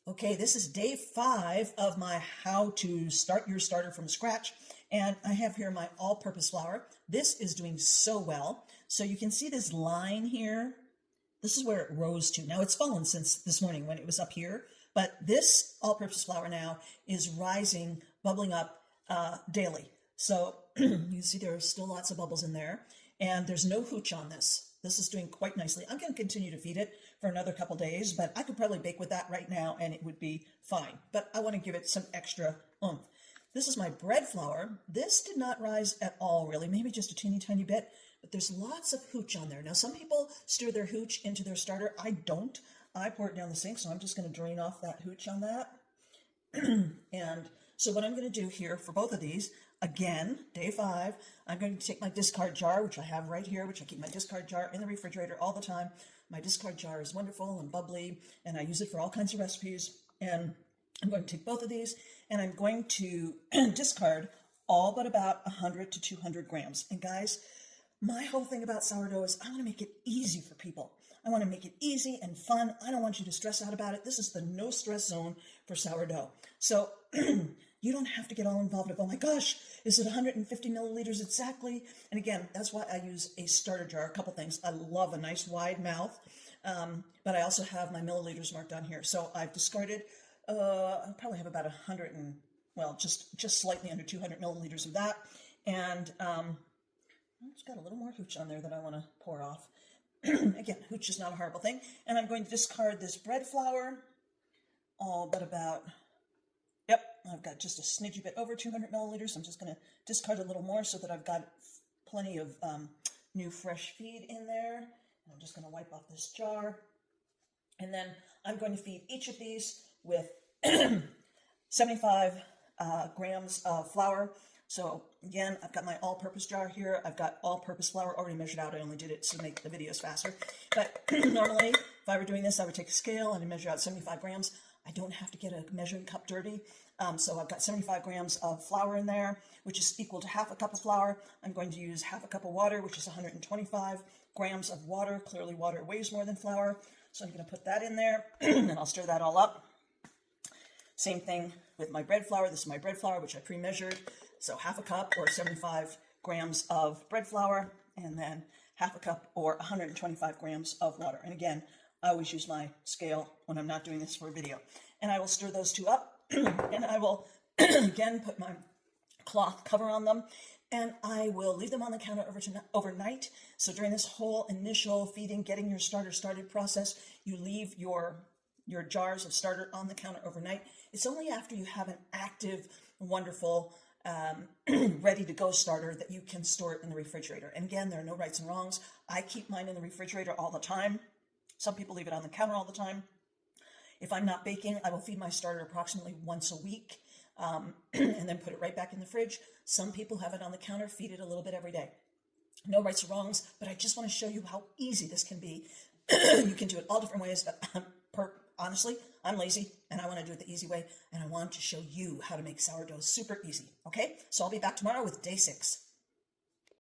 Okay, this is day 5 of my how to start your starter from scratch. And I have here my all-purpose flour. This is doing so well. So you can see this line here. This is where it rose to. Now it's fallen since this morning when it was up here, but this all-purpose flour now is rising, bubbling up daily. So you see there are still lots of bubbles in there, and there's no hooch on this. This is doing quite nicely. I'm going to continue to feed it for another couple days, but I could probably bake with that right now and it would be fine. But I want to give it some extra oomph. This is my bread flour. This did not rise at all, really, maybe just a teeny tiny bit, but there's lots of hooch on there. Now, some people stir their hooch into their starter. I don't. I pour it down the sink, so I'm just going to drain off that hooch on that. And so what I'm going to do here for both of these, again, day 5, I'm going to take my discard jar, which I have right here, which I keep my discard jar in the refrigerator all the time. My discard jar is wonderful and bubbly, and I use it for all kinds of recipes. And I'm going to take both of these, and I'm going to discard all but about 100 to 200 grams. And guys, my whole thing about sourdough is I want to make it easy for people. I want to make it easy and fun. I don't want you to stress out about it. This is the no stress zone for sourdough. So you don't have to get all involved of, oh my gosh, is it 150 milliliters exactly? And again, that's why I use a starter jar. A couple things. I love a nice wide mouth, but I also have my milliliters marked on here. So I've discarded, I probably have about 100 and, well, just slightly under 200 milliliters of that. And it's got a little more hooch on there that I want to pour off. Again, hooch is not a horrible thing. And I'm going to discard this bread flour, all but about, yep, I've got just a smidgy bit over 200 milliliters. I'm just going to discard a little more so that I've got plenty of new fresh feed in there. I'm just going to wipe off this jar. And then I'm going to feed each of these with 75 grams of flour. So again, I've got my all-purpose jar here. I've got all-purpose flour already measured out. I only did it to make the videos faster. But normally, if I were doing this, I would take a scale and measure out 75 grams. I don't have to get a measuring cup dirty. So I've got 75 grams of flour in there, which is equal to half a cup of flour. I'm going to use half a cup of water, which is 125 grams of water. Clearly, water weighs more than flour. So I'm going to put that in there, and I'll stir that all up. Same thing with my bread flour. This is my bread flour, which I pre-measured. So half a cup or 75 grams of bread flour, and then half a cup or 125 grams of water. And again, I always use my scale when I'm not doing this for a video. And I will stir those two up, and I will, again, put my cloth cover on them, and I will leave them on the counter overnight. So during this whole initial feeding, getting your starter started process, you leave your jars of starter on the counter overnight. It's only after you have an active, wonderful, ready to go starter that you can store it in the refrigerator. And again, there are no rights and wrongs. I keep mine in the refrigerator all the time. Some people leave it on the counter all the time. If I'm not baking, I will feed my starter approximately once a week, and then put it right back in the fridge. Some people have it on the counter, feed it a little bit every day. No rights or wrongs, but I just want to show you how easy this can be. You can do it all different ways, but honestly, I'm lazy, and I want to do it the easy way, and I want to show you how to make sourdough super easy, okay? So I'll be back tomorrow with day 6.